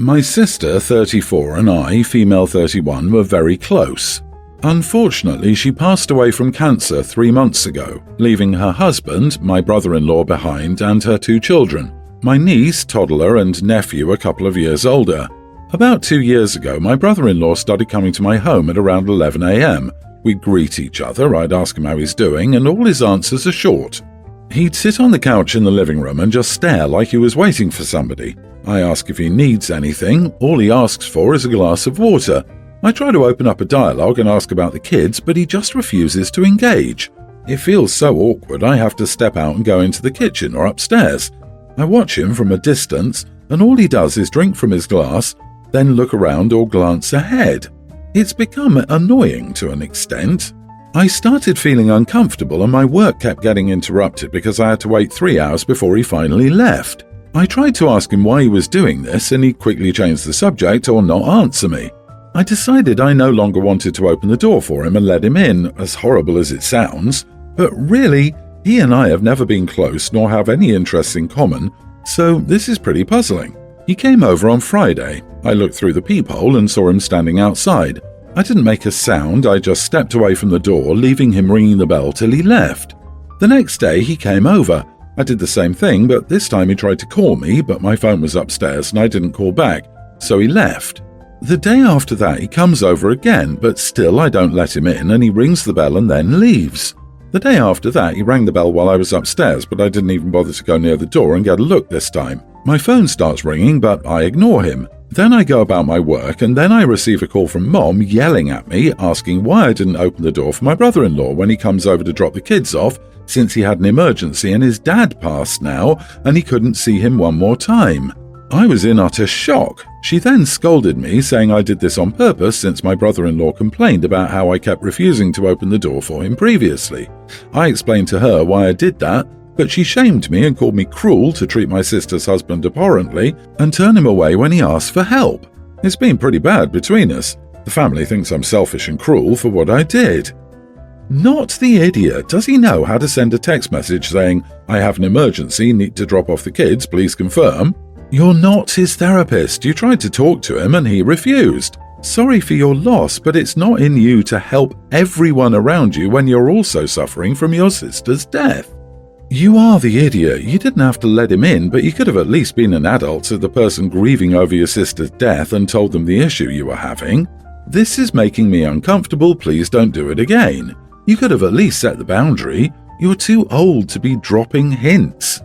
My sister, 34, and I, female 31, were very close. Unfortunately, she passed away from cancer 3 months ago, leaving her husband, my brother-in-law, behind and her 2 children, my niece, toddler, and nephew a couple of years older. About 2 years ago, my brother-in-law started coming to my home at around 11 a.m. We'd greet each other, I'd ask him how he's doing, and all his answers are short. He'd sit on the couch in the living room and just stare like he was waiting for somebody. I ask if he needs anything. All he asks for is a glass of water. I try to open up a dialogue and ask about the kids, but he just refuses to engage. It feels so awkward I have to step out and go into the kitchen or upstairs. I watch him from a distance, and all he does is drink from his glass, then look around or glance ahead. It's become annoying to an extent. I started feeling uncomfortable and my work kept getting interrupted because I had to wait 3 hours before he finally left. I tried to ask him why he was doing this and he quickly changed the subject or not answer me. I decided I no longer wanted to open the door for him and let him in, as horrible as it sounds, but really, he and I have never been close nor have any interests in common, so this is pretty puzzling. He came over on Friday. I looked through the peephole and saw him standing outside. I didn't make a sound, I just stepped away from the door, leaving him ringing the bell till he left. The next day he came over. I did the same thing, but this time he tried to call me, but my phone was upstairs and I didn't call back, so he left. The day after that he comes over again, but still I don't let him in and he rings the bell and then leaves. The day after that he rang the bell while I was upstairs, but I didn't even bother to go near the door and get a look this time. My phone starts ringing, but I ignore him. Then I go about my work and then I receive a call from Mom yelling at me, asking why I didn't open the door for my brother-in-law when he comes over to drop the kids off, since he had an emergency and his dad passed now and he couldn't see him one more time. I was in utter shock. She then scolded me, saying I did this on purpose since my brother-in-law complained about how I kept refusing to open the door for him previously. I explained to her why I did that, but she shamed me and called me cruel to treat my sister's husband abhorrently and turn him away when he asked for help. It's been pretty bad between us. The family thinks I'm selfish and cruel for what I did. Not the idiot. Does he know how to send a text message saying, I have an emergency, need to drop off the kids, please confirm? You're not his therapist. You tried to talk to him and he refused. Sorry for your loss, but it's not in you to help everyone around you when you're also suffering from your sister's death. You are the idiot. You didn't have to let him in, but you could have at least been an adult to the person grieving over your sister's death and told them the issue you were having. This is making me uncomfortable. Please don't do it again. You could have at least set the boundary. You're too old to be dropping hints.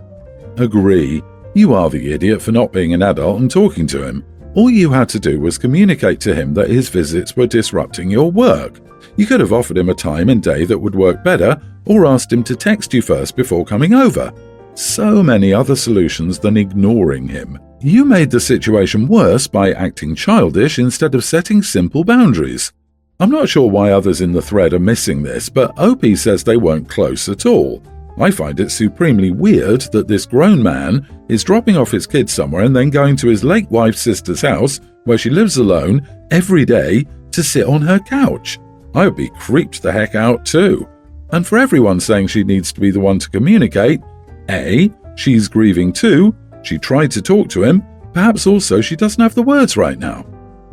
Agree. You are the idiot for not being an adult and talking to him. All you had to do was communicate to him that his visits were disrupting your work. You could have offered him a time and day that would work better, or asked him to text you first before coming over. So many other solutions than ignoring him. You made the situation worse by acting childish instead of setting simple boundaries. I'm not sure why others in the thread are missing this, but OP says they weren't close at all. I find it supremely weird that this grown man is dropping off his kids somewhere and then going to his late wife's sister's house, where she lives alone, every day to sit on her couch. I would be creeped the heck out too. And for everyone saying she needs to be the one to communicate, A, she's grieving too, she tried to talk to him, perhaps also she doesn't have the words right now.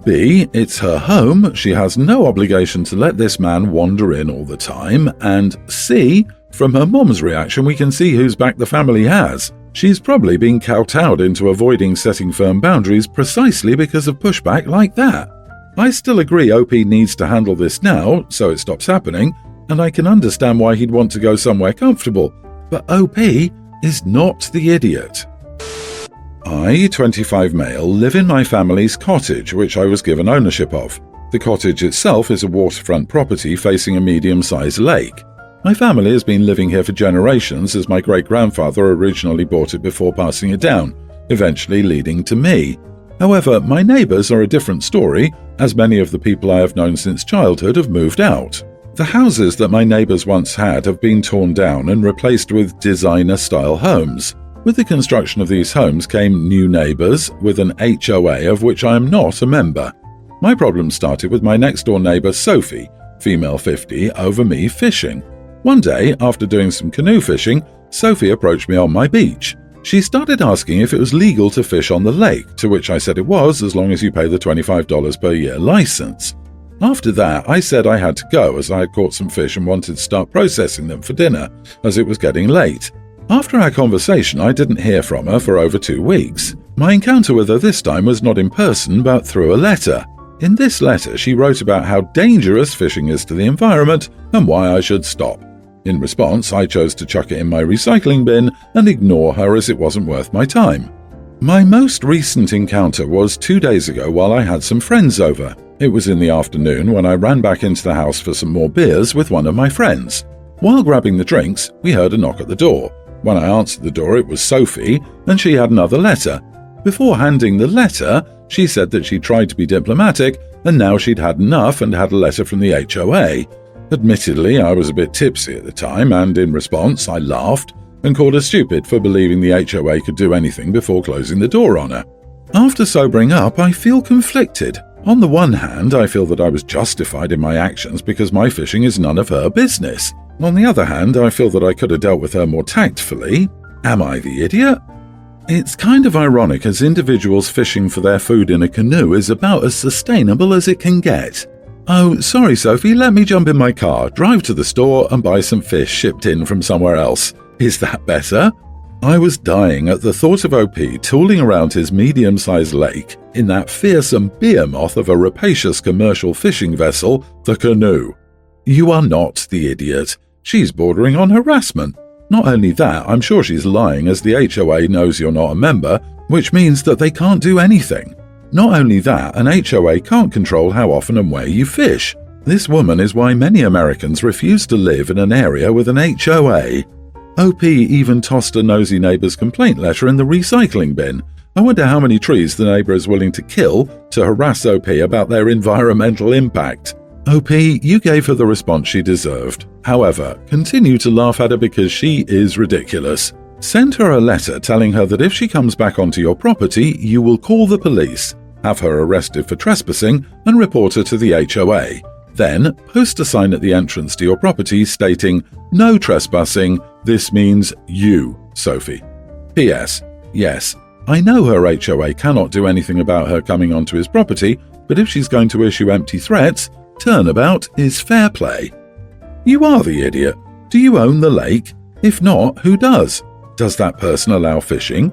B, it's her home, she has no obligation to let this man wander in all the time, and C, from her mom's reaction we can see whose back the family has. She's probably been kowtowed into avoiding setting firm boundaries precisely because of pushback like that. I still agree OP needs to handle this now, so it stops happening, and I can understand why he'd want to go somewhere comfortable, but OP is not the idiot. I, 25 male, live in my family's cottage, which I was given ownership of. The cottage itself is a waterfront property facing a medium-sized lake. My family has been living here for generations as my great-grandfather originally bought it before passing it down, eventually leading to me. However, my neighbours are a different story, as many of the people I have known since childhood have moved out. The houses that my neighbours once had have been torn down and replaced with designer-style homes. With the construction of these homes came new neighbours, with an HOA of which I am not a member. My problem started with my next-door neighbour Sophie, female 50, over me fishing. One day, after doing some canoe fishing, Sophie approached me on my beach. She started asking if it was legal to fish on the lake, to which I said it was, as long as you pay the $25 per year license. After that, I said I had to go as I had caught some fish and wanted to start processing them for dinner, as it was getting late. After our conversation, I didn't hear from her for over 2 weeks. My encounter with her this time was not in person, but through a letter. In this letter, she wrote about how dangerous fishing is to the environment and why I should stop. In response, I chose to chuck it in my recycling bin and ignore her as it wasn't worth my time. My most recent encounter was 2 days ago while I had some friends over. It was in the afternoon when I ran back into the house for some more beers with one of my friends. While grabbing the drinks, we heard a knock at the door. When I answered the door, it was Sophie, and she had another letter. Before handing the letter, she said that she tried to be diplomatic, and now she'd had enough and had a letter from the HOA. Admittedly, I was a bit tipsy at the time, and in response, I laughed and called her stupid for believing the HOA could do anything before closing the door on her. After sobering up, I feel conflicted. On the one hand, I feel that I was justified in my actions because my fishing is none of her business. On the other hand, I feel that I could have dealt with her more tactfully. Am I the idiot? It's kind of ironic, as individuals fishing for their food in a canoe is about as sustainable as it can get. Oh, sorry Sophie, let me jump in my car, drive to the store and buy some fish shipped in from somewhere else. Is that better? I was dying at the thought of OP tooling around his medium-sized lake in that fearsome behemoth of a rapacious commercial fishing vessel, the canoe. You are not the idiot. She's bordering on harassment. Not only that, I'm sure she's lying as the HOA knows you're not a member, which means that they can't do anything. Not only that, an HOA can't control how often and where you fish. This woman is why many Americans refuse to live in an area with an HOA. OP even tossed a nosy neighbour's complaint letter in the recycling bin. I wonder how many trees the neighbour is willing to kill to harass OP about their environmental impact. OP, you gave her the response she deserved. However, continue to laugh at her because she is ridiculous. Send her a letter telling her that if she comes back onto your property, you will call the police, have her arrested for trespassing, and report her to the HOA. Then, post a sign at the entrance to your property stating, "No trespassing, this means you, Sophie." P.S. Yes, I know her HOA cannot do anything about her coming onto his property, but if she's going to issue empty threats, turnabout is fair play. You are the idiot. Do you own the lake? If not, who does? Does that person allow fishing?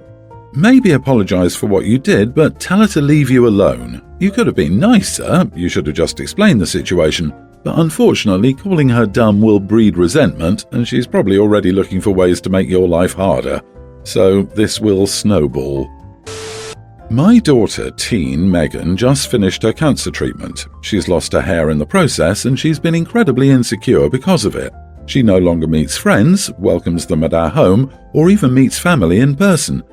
Maybe apologize for what you did, but tell her to leave you alone. You could have been nicer, you should have just explained the situation, but unfortunately calling her dumb will breed resentment, and she's probably already looking for ways to make your life harder. So this will snowball. My daughter, teen Megan, just finished her cancer treatment. She's lost her hair in the process, and she's been incredibly insecure because of it. She no longer meets friends, welcomes them at our home, or even meets family in person.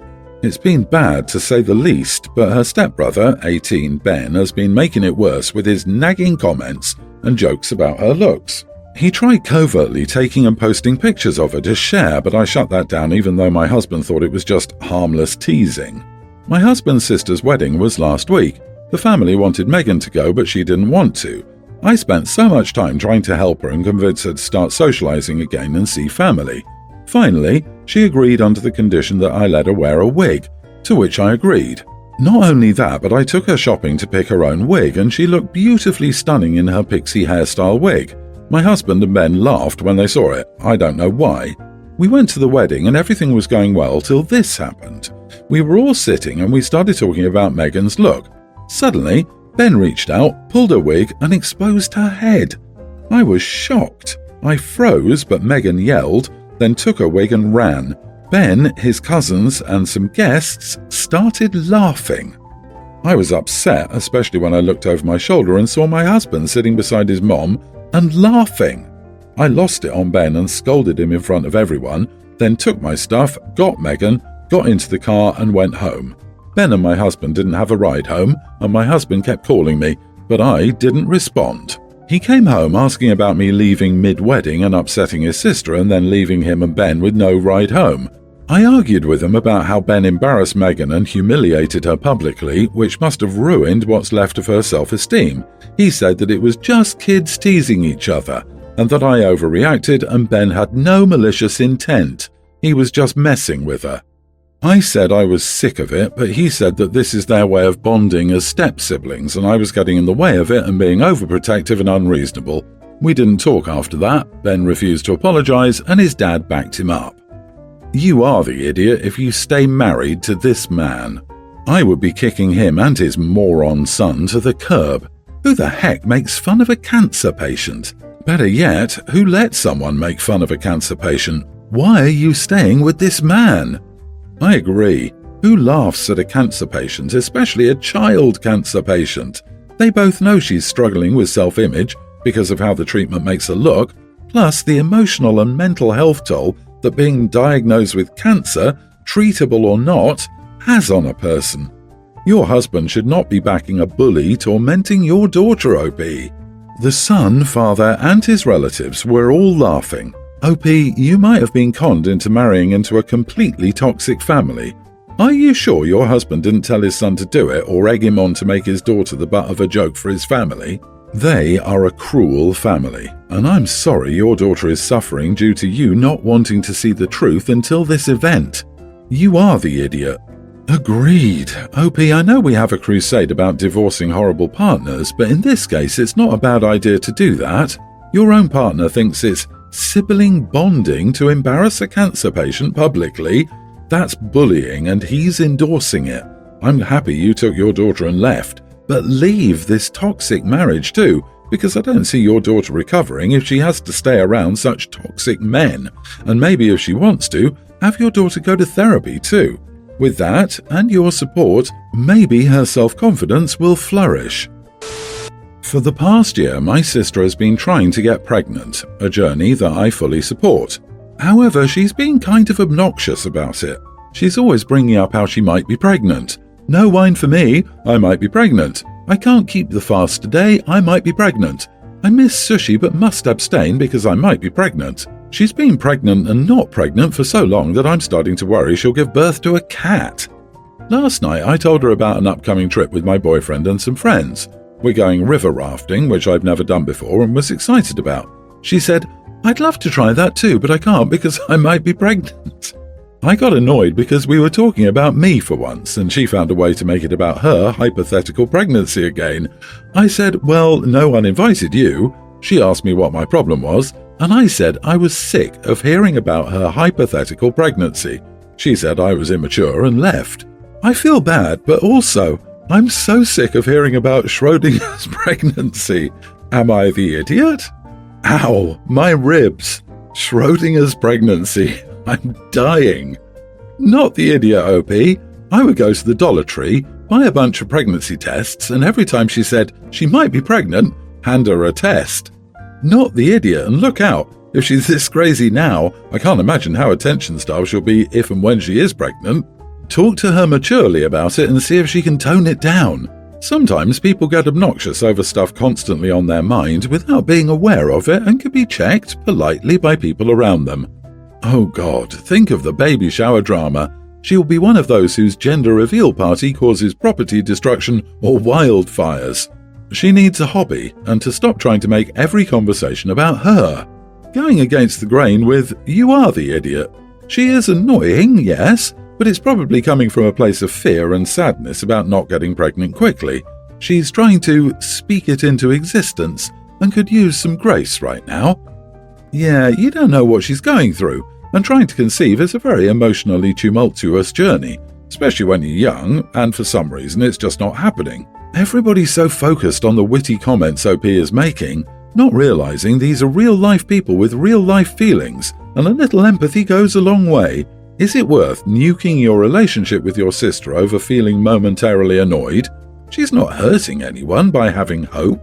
It's been bad to say the least, but her stepbrother, 18 Ben, has been making it worse with his nagging comments and jokes about her looks. He tried covertly taking and posting pictures of her to share, but I shut that down even though my husband thought it was just harmless teasing. My husband's sister's wedding was last week. The family wanted Megan to go, but she didn't want to. I spent so much time trying to help her and convince her to start socializing again and see family. Finally, she agreed under the condition that I let her wear a wig, to which I agreed. Not only that, but I took her shopping to pick her own wig, and she looked beautifully stunning in her pixie hairstyle wig. My husband and Ben laughed when they saw it. I don't know why. We went to the wedding and everything was going well till this happened. We were all sitting and we started talking about Megan's look. Suddenly, Ben reached out, pulled her wig, and exposed her head. I was shocked. I froze, but Megan yelled, then took her wig and ran. Ben, his cousins, and some guests started laughing. I was upset, especially when I looked over my shoulder and saw my husband sitting beside his mom and laughing. I lost it on Ben and scolded him in front of everyone, then took my stuff, got Megan, got into the car and went home. Ben and my husband didn't have a ride home, and my husband kept calling me, but I didn't respond. He came home asking about me leaving mid-wedding and upsetting his sister and then leaving him and Ben with no ride home. I argued with him about how Ben embarrassed Megan and humiliated her publicly, which must have ruined what's left of her self-esteem. He said that it was just kids teasing each other, and that I overreacted and Ben had no malicious intent. He was just messing with her. I said I was sick of it, but he said that this is their way of bonding as step-siblings, and I was getting in the way of it and being overprotective and unreasonable. We didn't talk after that. Ben refused to apologize, and his dad backed him up. You are the idiot if you stay married to this man. I would be kicking him and his moron son to the curb. Who the heck makes fun of a cancer patient? Better yet, who let someone make fun of a cancer patient? Why are you staying with this man? I agree. Who laughs at a cancer patient, especially a child cancer patient? They both know she's struggling with self-image because of how the treatment makes her look, plus the emotional and mental health toll that being diagnosed with cancer, treatable or not, has on a person. Your husband should not be backing a bully tormenting your daughter, OP. The son, father, and his relatives were all laughing. OP, you might have been conned into marrying into a completely toxic family. Are you sure your husband didn't tell his son to do it or egg him on to make his daughter the butt of a joke for his family? They are a cruel family, and I'm sorry your daughter is suffering due to you not wanting to see the truth until this event. You are the idiot. Agreed. OP, I know we have a crusade about divorcing horrible partners, but in this case it's not a bad idea to do that. Your own partner thinks it's sibling bonding to embarrass a cancer patient publicly. That's bullying, and he's endorsing it. I'm happy you took your daughter and left, but leave this toxic marriage too, because I don't see your daughter recovering if she has to stay around such toxic men. And maybe if she wants to, have your daughter go to therapy too. With that, and your support, maybe her self-confidence will flourish. For the past year, my sister has been trying to get pregnant, a journey that I fully support. However, she's been kind of obnoxious about it. She's always bringing up how she might be pregnant. No wine for me, I might be pregnant. I can't keep the fast today, I might be pregnant. I miss sushi but must abstain because I might be pregnant. She's been pregnant and not pregnant for so long that I'm starting to worry she'll give birth to a cat. Last night I told her about an upcoming trip with my boyfriend and some friends. We're going river rafting, which I've never done before and was excited about. She said, I'd love to try that too, but I can't because I might be pregnant. I got annoyed because we were talking about me for once, and she found a way to make it about her hypothetical pregnancy again. I said, well, no one invited you. She asked me what my problem was, and I said I was sick of hearing about her hypothetical pregnancy. She said I was immature and left. I feel bad, but also, I'm so sick of hearing about Schrodinger's pregnancy. Am I the idiot? Ow, my ribs. Schrodinger's pregnancy. I'm dying. Not the idiot, OP. I would go to the Dollar Tree, buy a bunch of pregnancy tests, and every time she said she might be pregnant, hand her a test. Not the idiot, and look out. If she's this crazy now, I can't imagine how attention-starved she'll be if and when she is pregnant. Talk to her maturely about it and see if she can tone it down. Sometimes people get obnoxious over stuff constantly on their mind without being aware of it and can be checked politely by people around them. Oh God, think of the baby shower drama. She'll be one of those whose gender reveal party causes property destruction or wildfires. She needs a hobby and to stop trying to make every conversation about her. Going against the grain with, you are the idiot. She is annoying, yes, but it's probably coming from a place of fear and sadness about not getting pregnant quickly. She's trying to speak it into existence and could use some grace right now. Yeah, you don't know what she's going through, and trying to conceive is a very emotionally tumultuous journey, especially when you're young, and for some reason it's just not happening. Everybody's so focused on the witty comments OP is making, not realizing these are real-life people with real-life feelings, and a little empathy goes a long way. Is it worth nuking your relationship with your sister over feeling momentarily annoyed? She's not hurting anyone by having hope.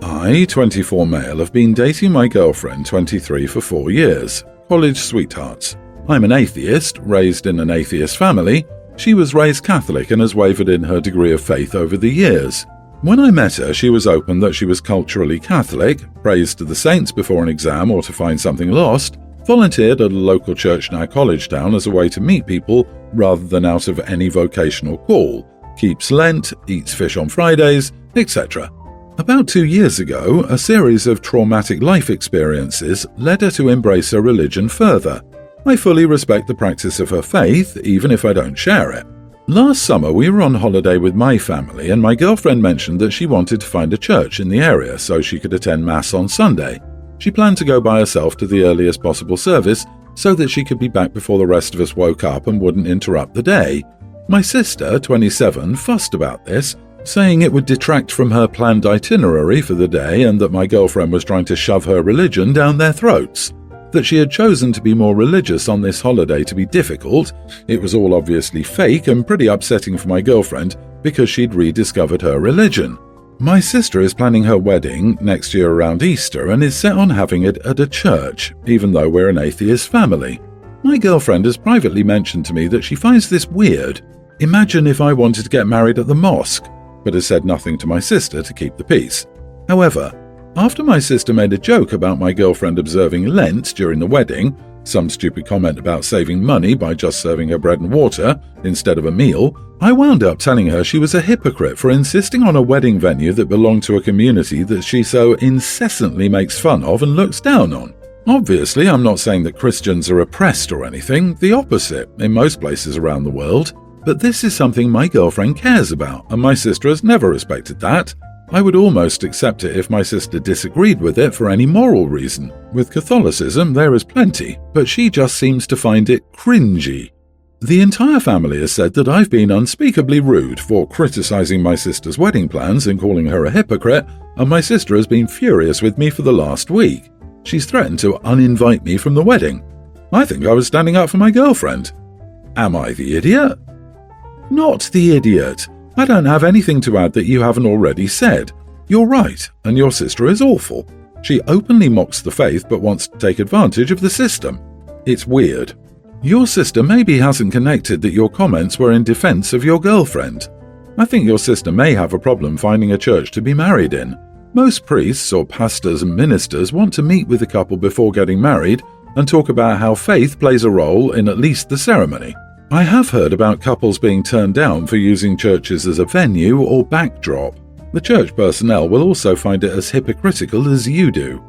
I, 24 male, have been dating my girlfriend, 23, for 4 years. College sweethearts. I'm an atheist, raised in an atheist family. She was raised Catholic and has wavered in her degree of faith over the years. When I met her, she was open that she was culturally Catholic, prays to the saints before an exam or to find something lost, volunteered at a local church in our college town as a way to meet people rather than out of any vocational call, keeps Lent, eats fish on Fridays, etc. About 2 years ago, a series of traumatic life experiences led her to embrace her religion further. I fully respect the practice of her faith, even if I don't share it. Last summer we were on holiday with my family and my girlfriend mentioned that she wanted to find a church in the area so she could attend Mass on Sunday. She planned to go by herself to the earliest possible service so that she could be back before the rest of us woke up and wouldn't interrupt the day. My sister, 27, fussed about this, saying it would detract from her planned itinerary for the day and that my girlfriend was trying to shove her religion down their throats. That she had chosen to be more religious on this holiday to be difficult, it was all obviously fake and pretty upsetting for my girlfriend because she'd rediscovered her religion. My sister is planning her wedding next year around Easter and is set on having it at a church, even though we're an atheist family. My girlfriend has privately mentioned to me that she finds this weird. Imagine if I wanted to get married at the mosque, but has said nothing to my sister to keep the peace. However, after my sister made a joke about my girlfriend observing Lent during the wedding, some stupid comment about saving money by just serving her bread and water instead of a meal, I wound up telling her she was a hypocrite for insisting on a wedding venue that belonged to a community that she so incessantly makes fun of and looks down on. Obviously, I'm not saying that Christians are oppressed or anything, the opposite in most places around the world, but this is something my girlfriend cares about, and my sister has never respected that. I would almost accept it if my sister disagreed with it for any moral reason. With Catholicism, there is plenty, but she just seems to find it cringy. The entire family has said that I've been unspeakably rude for criticizing my sister's wedding plans and calling her a hypocrite, and my sister has been furious with me for the last week. She's threatened to uninvite me from the wedding. I think I was standing up for my girlfriend. Am I the idiot? Not the idiot. I don't have anything to add that you haven't already said. You're right, and your sister is awful. She openly mocks the faith but wants to take advantage of the system. It's weird. Your sister maybe hasn't connected that your comments were in defense of your girlfriend. I think your sister may have a problem finding a church to be married in. Most priests or pastors and ministers want to meet with the couple before getting married and talk about how faith plays a role in at least the ceremony. I have heard about couples being turned down for using churches as a venue or backdrop. The church personnel will also find it as hypocritical as you do.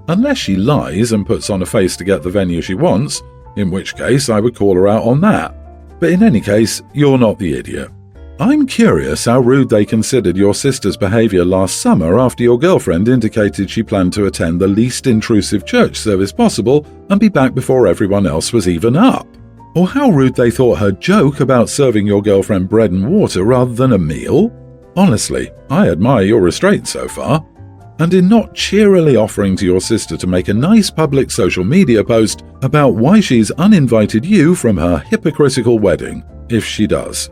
Unless she lies and puts on a face to get the venue she wants, in which case I would call her out on that. But in any case, you're not the idiot. I'm curious how rude they considered your sister's behavior last summer after your girlfriend indicated she planned to attend the least intrusive church service possible and be back before everyone else was even up. Or how rude they thought her joke about serving your girlfriend bread and water rather than a meal. Honestly, I admire your restraint so far. And in not cheerily offering to your sister to make a nice public social media post about why she's uninvited you from her hypocritical wedding, if she does.